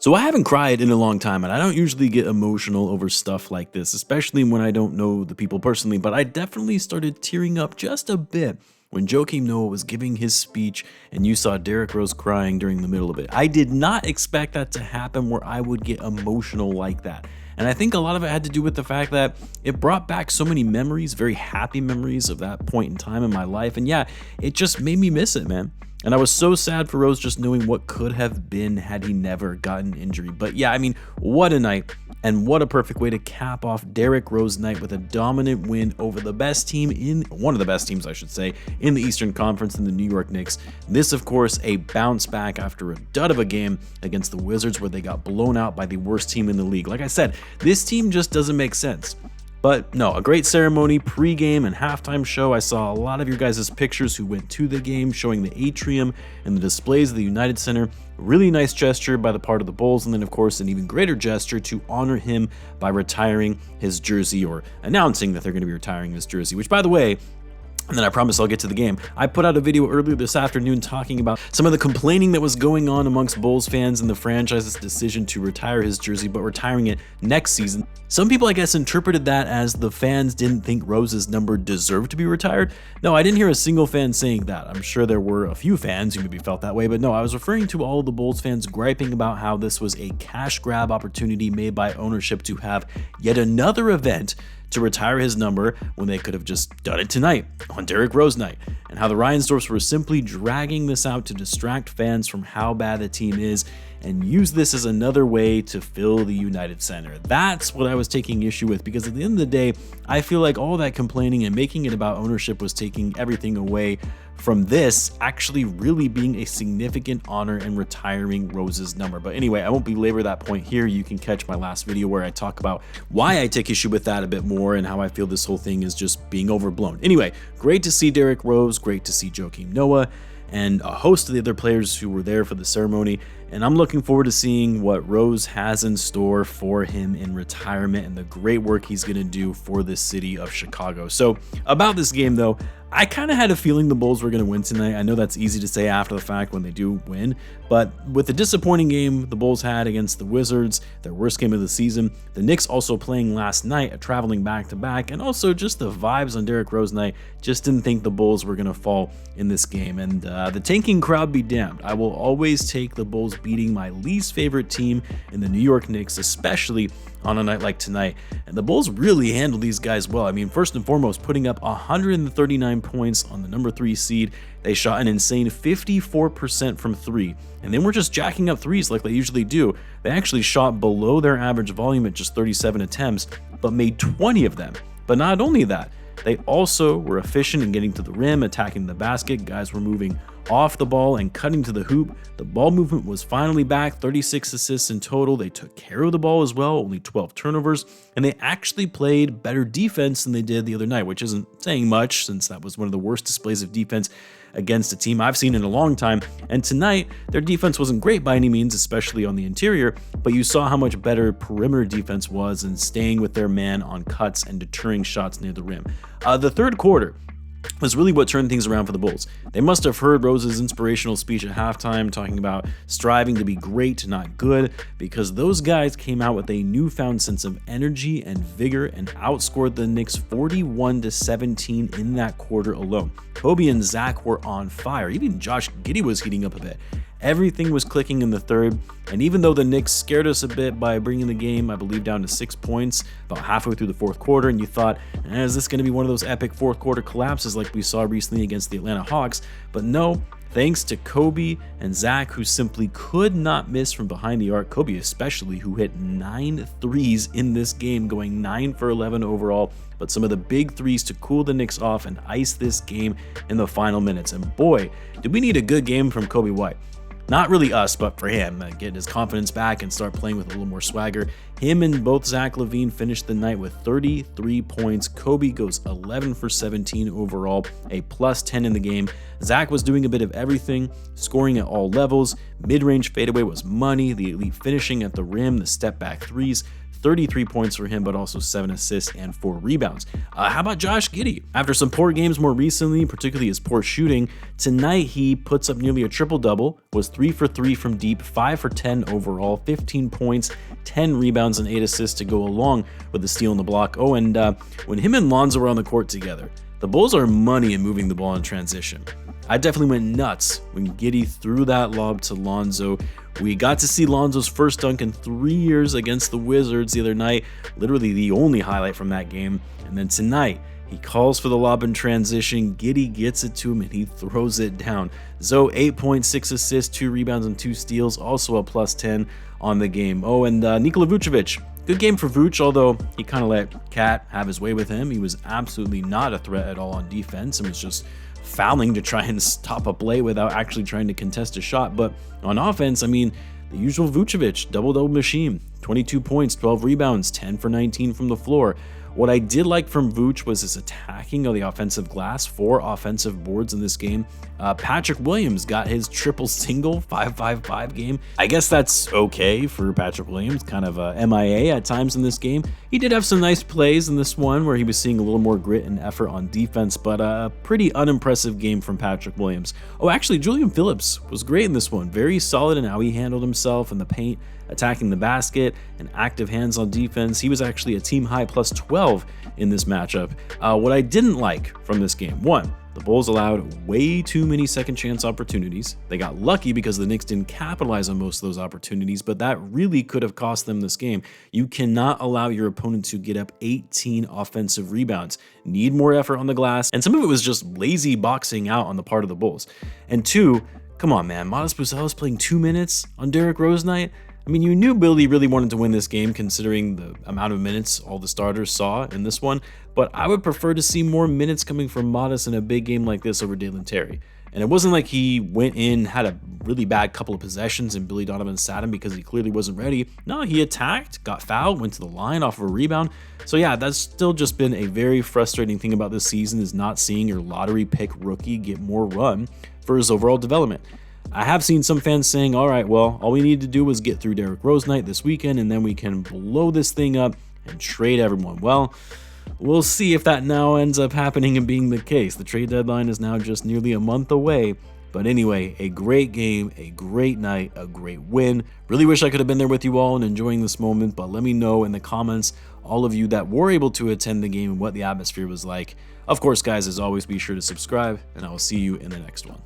So I haven't cried in a long time, and I don't usually get emotional over stuff like this, especially when I don't know the people personally, but I definitely started tearing up just a bit when Joakim Noah was giving his speech and you saw Derrick Rose crying during the middle of it. I did not expect that to happen where I would get emotional like that. And I think a lot of it had to do with the fact that it brought back so many memories, very happy memories of that point in time in my life. And yeah, it just made me miss it, man. And I was so sad for Rose just knowing what could have been had he never gotten injury. But yeah, I mean, what a night, and what a perfect way to cap off Derrick Rose night with a dominant win over the best team one of the best teams, I should say, in the Eastern Conference, in the New York Knicks. This, of course, a bounce back after a dud of a game against the Wizards where they got blown out by the worst team in the league. Like I said, this team just doesn't make sense. But no, a great ceremony, pregame and halftime show. I saw a lot of your guys' pictures who went to the game, showing the atrium and the displays of the United Center. Really nice gesture by the part of the Bulls, and then of course an even greater gesture to honor him by retiring his jersey, or announcing that they're going to be retiring his jersey, which, by the way, and then I promise I'll get to the game, I put out a video earlier this afternoon talking about some of the complaining that was going on amongst Bulls fans and the franchise's decision to retire his jersey, but retiring it next season. Some people, I guess, interpreted that as the fans didn't think Rose's number deserved to be retired. No, I didn't hear a single fan saying that. I'm sure there were a few fans who maybe felt that way, but no, I was referring to all of the Bulls fans griping about how this was a cash grab opportunity made by ownership to have yet another event to retire his number when they could have just done it tonight on Derrick Rose night, and how the Reinsdorfs were simply dragging this out to distract fans from how bad the team is and use this as another way to fill the United Center. That's what I was taking issue with, because at the end of the day, I feel like all that complaining and making it about ownership was taking everything away from this actually really being a significant honor and retiring Rose's number. But anyway, I won't belabor that point here. You can catch my last video where I talk about why I take issue with that a bit more and how I feel this whole thing is just being overblown. Anyway, great to see Derrick Rose, great to see Joakim Noah, and a host of the other players who were there for the ceremony. And I'm looking forward to seeing what Rose has in store for him in retirement and the great work he's going to do for the city of Chicago. So about this game, though, I kind of had a feeling the Bulls were going to win tonight. I know that's easy to say after the fact when they do win, but with the disappointing game the Bulls had against the Wizards, their worst game of the season, the Knicks also playing last night, a traveling back-to-back, and also just the vibes on Derrick Rose night, just didn't think the Bulls were going to fall in this game. And the tanking crowd be damned. I will always take the Bulls beating my least favorite team in the New York Knicks, especially on a night like tonight. And the Bulls really handled these guys well. I mean, first and foremost, putting up 139 points on the number 3 seed. They shot an insane 54% from 3. And they weren't just jacking up threes like they usually do. They actually shot below their average volume at just 37 attempts, but made 20 of them. But not only that, they also were efficient in getting to the rim, attacking the basket. Guys were moving off the ball and cutting to the hoop. The ball movement was finally back, 36 assists in total. They took care of the ball as well, only 12 turnovers, and they actually played better defense than they did the other night, which isn't saying much since that was one of the worst displays of defense against a team I've seen in a long time. And tonight, their defense wasn't great by any means, especially on the interior, but you saw how much better perimeter defense was in staying with their man on cuts and deterring shots near the rim. The third quarter was really what turned things around for the Bulls. They must have heard Rose's inspirational speech at halftime talking about striving to be great, not good, because those guys came out with a newfound sense of energy and vigor and outscored the Knicks 41-17 in that quarter alone. Coby and Zach were on fire. Even Josh Giddey was heating up a bit. Everything was clicking in the third, and even though the Knicks scared us a bit by bringing the game, I believe, down to 6 points about halfway through the fourth quarter, and you thought, is this going to be one of those epic fourth quarter collapses like we saw recently against the Atlanta Hawks? But no, thanks to Coby and Zach, who simply could not miss from behind the arc. Coby especially, who hit 9 threes in this game, going 9 for 11 overall, but some of the big threes to cool the Knicks off and ice this game in the final minutes. And boy, did we need a good game from Coby White. Not really us, but for him, get his confidence back and start playing with a little more swagger. Him and both Zach Lavine finished the night with 33 points. Coby goes 11 for 17 overall, a plus 10 in the game. Zach was doing a bit of everything, scoring at all levels. Mid-range fadeaway was money, the elite finishing at the rim, the step-back threes. 33 points for him, but also 7 assists and 4 rebounds. How about Josh Giddey? After some poor games more recently, particularly his poor shooting, tonight he puts up nearly a triple-double, was 3 for 3 from deep, 5 for 10 overall, 15 points, 10 rebounds, and 8 assists to go along with the steal and the block. Oh, and when him and Lonzo were on the court together, the Bulls are money in moving the ball in transition. I definitely went nuts when Giddey threw that lob to Lonzo. We got to see Lonzo's first dunk in 3 years against the Wizards the other night, literally the only highlight from that game. And then tonight, he calls for the lob in transition, Giddey gets it to him, and he throws it down. Zo, 8 points, 6 assists, 2 rebounds, and 2 steals, also a plus 10 on the game. Oh, and Nikola Vucevic. Good game for Vooch, although he kind of let Cat have his way with him. He was absolutely not a threat at all on defense and was just fouling to try and stop a play without actually trying to contest a shot. But on offense, I mean, the usual Vucevic, double-double machine, 22 points, 12 rebounds, 10 for 19 from the floor. What I did like from Vooch was his attacking of the offensive glass, 4 offensive boards in this game. Patrick Williams got his triple single, 5-5-5 game. I guess that's okay for Patrick Williams, kind of MIA at times in this game. He did have some nice plays in this one where he was seeing a little more grit and effort on defense, but a pretty unimpressive game from Patrick Williams. Oh, actually, Julian Phillips was great in this one. Very solid in how he handled himself in the paint, attacking the basket, and active hands on defense. He was actually a team high plus 12 in this matchup. What I didn't like from this game, one, the Bulls allowed way too many second chance opportunities. They got lucky because the Knicks didn't capitalize on most of those opportunities, but that really could have cost them this game. You cannot allow your opponent to get up 18 offensive rebounds. Need more effort on the glass, and some of it was just lazy boxing out on the part of the Bulls. And two, come on, man, Modest Buzel's playing 2 minutes on Derrick Rose night. I mean, you knew Billy really wanted to win this game considering the amount of minutes all the starters saw in this one, but I would prefer to see more minutes coming from Modest in a big game like this over Dalen Terry. And it wasn't like he went in, had a really bad couple of possessions, and Billy Donovan sat him because he clearly wasn't ready. No, he attacked, got fouled, went to the line off of a rebound. So yeah, that's still just been a very frustrating thing about this season, is not seeing your lottery pick rookie get more run for his overall development. I have seen some fans saying, all right, well, all we need to do is get through Derrick Rose night this weekend, and then we can blow this thing up and trade everyone. Well, we'll see if that now ends up happening and being the case. The trade deadline is now just nearly a month away. But anyway, a great game, a great night, a great win. Really wish I could have been there with you all and enjoying this moment, but let me know in the comments, all of you that were able to attend the game and what the atmosphere was like. Of course, guys, as always, be sure to subscribe, and I will see you in the next one.